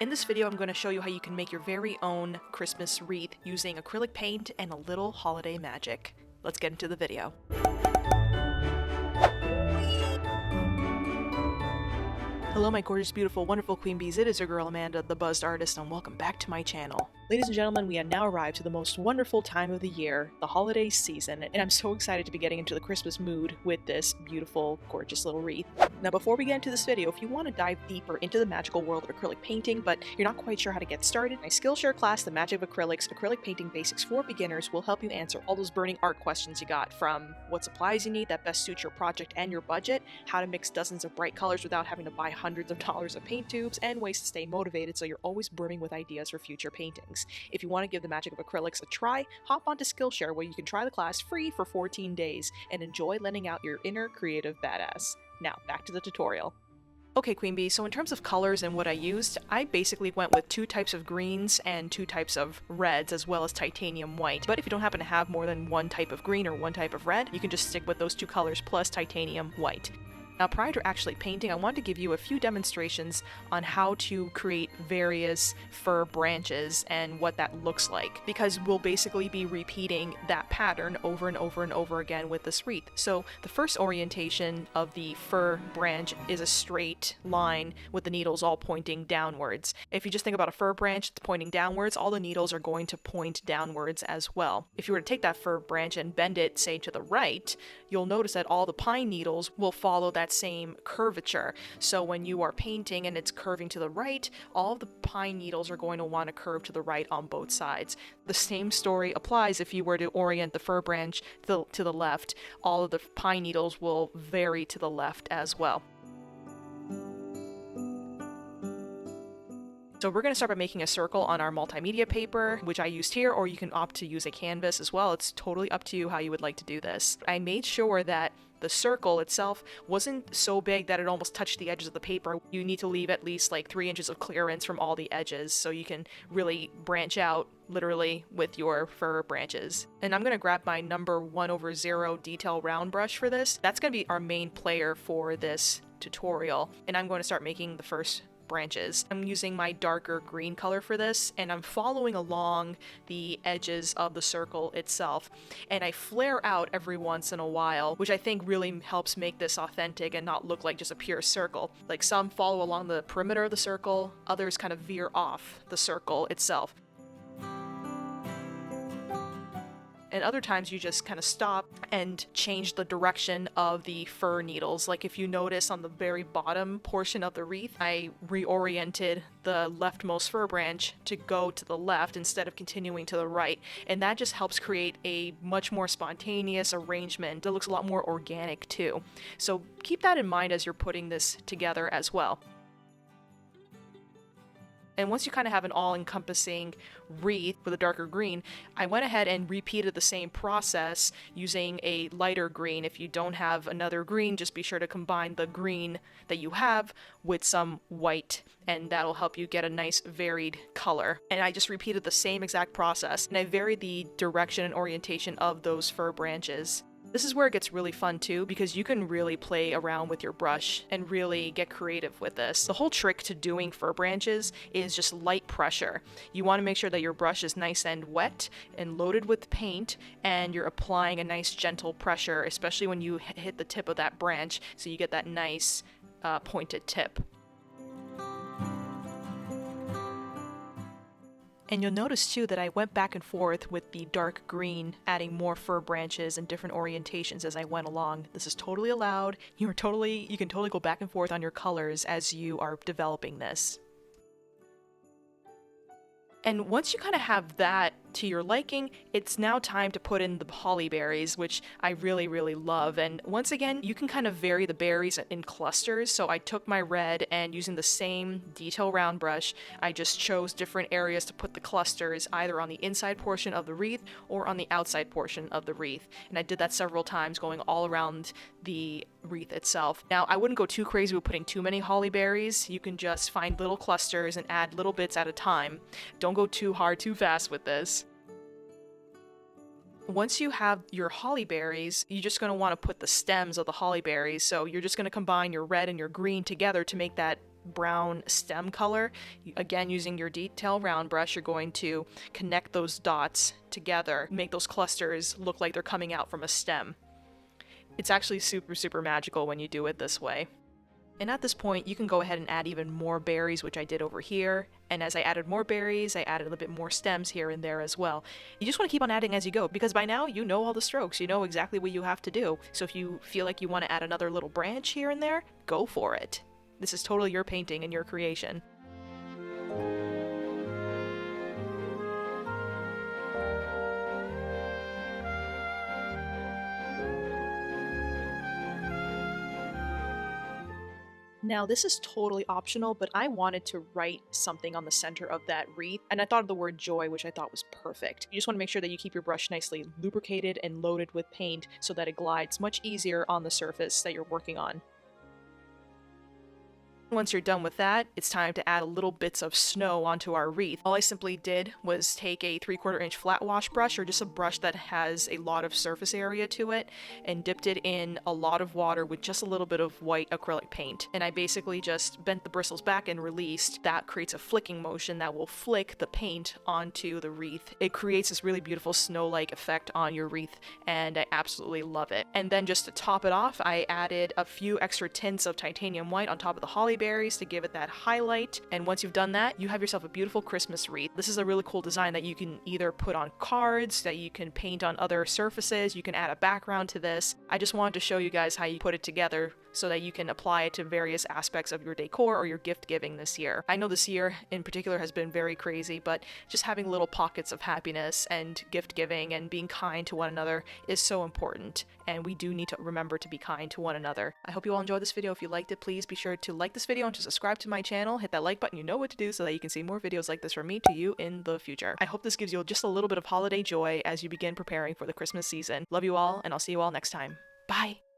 In this video, I'm going to show you how you can make your very own Christmas wreath using acrylic paint and a little holiday magic. Let's get into the video. Hello my gorgeous, beautiful, wonderful queen bees. It is your girl Amanda, the Buzzed Artist, and welcome back to my channel. Ladies and gentlemen, we have now arrived to the most wonderful time of the year, the holiday season, and I'm so excited to be getting into the Christmas mood with this beautiful, gorgeous little wreath. Now before we get into this video, if you want to dive deeper into the magical world of acrylic painting, but you're not quite sure how to get started, my Skillshare class, The Magic of Acrylics, Acrylic Painting Basics for Beginners, will help you answer all those burning art questions you got, from what supplies you need that best suit your project and your budget, how to mix dozens of bright colors without having to buy hundreds of dollars of paint tubes, and ways to stay motivated so you're always brimming with ideas for future paintings. If you want to give the magic of acrylics a try, hop onto Skillshare where you can try the class free for 14 days and enjoy letting out your inner creative badass. Now, back to the tutorial. Okay, Queen Bee, so in terms of colors and what I used, I basically went with 2 types of greens and 2 types of reds, as well as titanium white. But if you don't happen to have more than 1 type of green or 1 type of red, you can just stick with those 2 colors plus titanium white. Now, prior to actually painting, I wanted to give you a few demonstrations on how to create various fir branches and what that looks like, because we'll basically be repeating that pattern over and over and over again with this wreath. So the first orientation of the fir branch is a straight line with the needles all pointing downwards. If you just think about a fir branch that's pointing downwards, all the needles are going to point downwards as well. If you were to take that fir branch and bend it, say, to the right, you'll notice that all the pine needles will follow that same curvature. So when you are painting and it's curving to the right, all of the pine needles are going to want to curve to the right on both sides. The same story applies if you were to orient the fir branch to the left. All of the pine needles will vary to the left as well. So we're going to start by making a circle on our multimedia paper, which I used here, or you can opt to use a canvas as well. It's totally up to you how you would like to do this. I made sure that the circle itself wasn't so big that it almost touched the edges of the paper. You need to leave at least like 3 inches of clearance from all the edges so you can really branch out literally with your fir branches. And I'm going to grab my number 1/0 detail round brush for this. That's going to be our main player for this tutorial. And I'm going to start making the first branches. I'm using my darker green color for this, and I'm following along the edges of the circle itself. And I flare out every once in a while, which I think really helps make this authentic and not look like just a pure circle. Like, some follow along the perimeter of the circle, others kind of veer off the circle itself. And other times you just kind of stop and change the direction of the fir needles. Like if you notice on the very bottom portion of the wreath, I reoriented the leftmost fir branch to go to the left instead of continuing to the right. And that just helps create a much more spontaneous arrangement that looks a lot more organic too. So keep that in mind as you're putting this together as well. And once you kind of have an all-encompassing wreath with a darker green, I went ahead and repeated the same process using a lighter green. If you don't have another green, just be sure to combine the green that you have with some white, and that'll help you get a nice varied color. And I just repeated the same exact process, and I varied the direction and orientation of those fir branches. This is where it gets really fun too, because you can really play around with your brush and really get creative with this. The whole trick to doing fir branches is just light pressure. You want to make sure that your brush is nice and wet and loaded with paint, and you're applying a nice gentle pressure, especially when you hit the tip of that branch, so you get that nice pointed tip. And you'll notice too that I went back and forth with the dark green, adding more fir branches and different orientations as I went along. This is totally allowed. You can totally go back and forth on your colors as you are developing this. And once you kind of have that to your liking, it's now time to put in the holly berries, which I really, really love. And once again, you can kind of vary the berries in clusters. So I took my red, and using the same detail round brush, I just chose different areas to put the clusters, either on the inside portion of the wreath or on the outside portion of the wreath. And I did that several times, going all around the wreath itself. Now, I wouldn't go too crazy with putting too many holly berries. You can just find little clusters and add little bits at a time. Don't go too hard, too fast with this. Once you have your holly berries, you're just going to want to put the stems of the holly berries. So you're just going to combine your red and your green together to make that brown stem color. Again, using your detail round brush, you're going to connect those dots together, make those clusters look like they're coming out from a stem. It's actually super magical when you do it this way. And at this point, you can go ahead and add even more berries, which I did over here. And as I added more berries, I added a little bit more stems here and there as well. You just want to keep on adding as you go, because by now you know all the strokes. You know exactly what you have to do. So if you feel like you want to add another little branch here and there, go for it. This is totally your painting and your creation. Now, this is totally optional, but I wanted to write something on the center of that wreath, and I thought of the word joy, which I thought was perfect. You just want to make sure that you keep your brush nicely lubricated and loaded with paint so that it glides much easier on the surface that you're working on. Once you're done with that, it's time to add little bits of snow onto our wreath. All I simply did was take a 3/4 inch flat wash brush, or just a brush that has a lot of surface area to it, and dipped it in a lot of water with just a little bit of white acrylic paint. And I basically just bent the bristles back and released. That creates a flicking motion that will flick the paint onto the wreath. It creates this really beautiful snow-like effect on your wreath, and I absolutely love it. And then just to top it off, I added a few extra tints of titanium white on top of the holly berries to give it that highlight. And once you've done that, you have yourself a beautiful Christmas wreath. This is a really cool design that you can either put on cards, that you can paint on other surfaces, you can add a background to this. I just wanted to show you guys how you put it together so that you can apply it to various aspects of your decor or your gift giving this year. I know this year in particular has been very crazy, but just having little pockets of happiness and gift giving and being kind to one another is so important, and we do need to remember to be kind to one another. I hope you all enjoyed this video. If you liked it, please be sure to like this video and to subscribe to my channel. Hit that like button, you know what to do, so that you can see more videos like this from me to you in the future. I hope this gives you just a little bit of holiday joy as you begin preparing for the Christmas season. Love you all, and I'll see you all next time. Bye!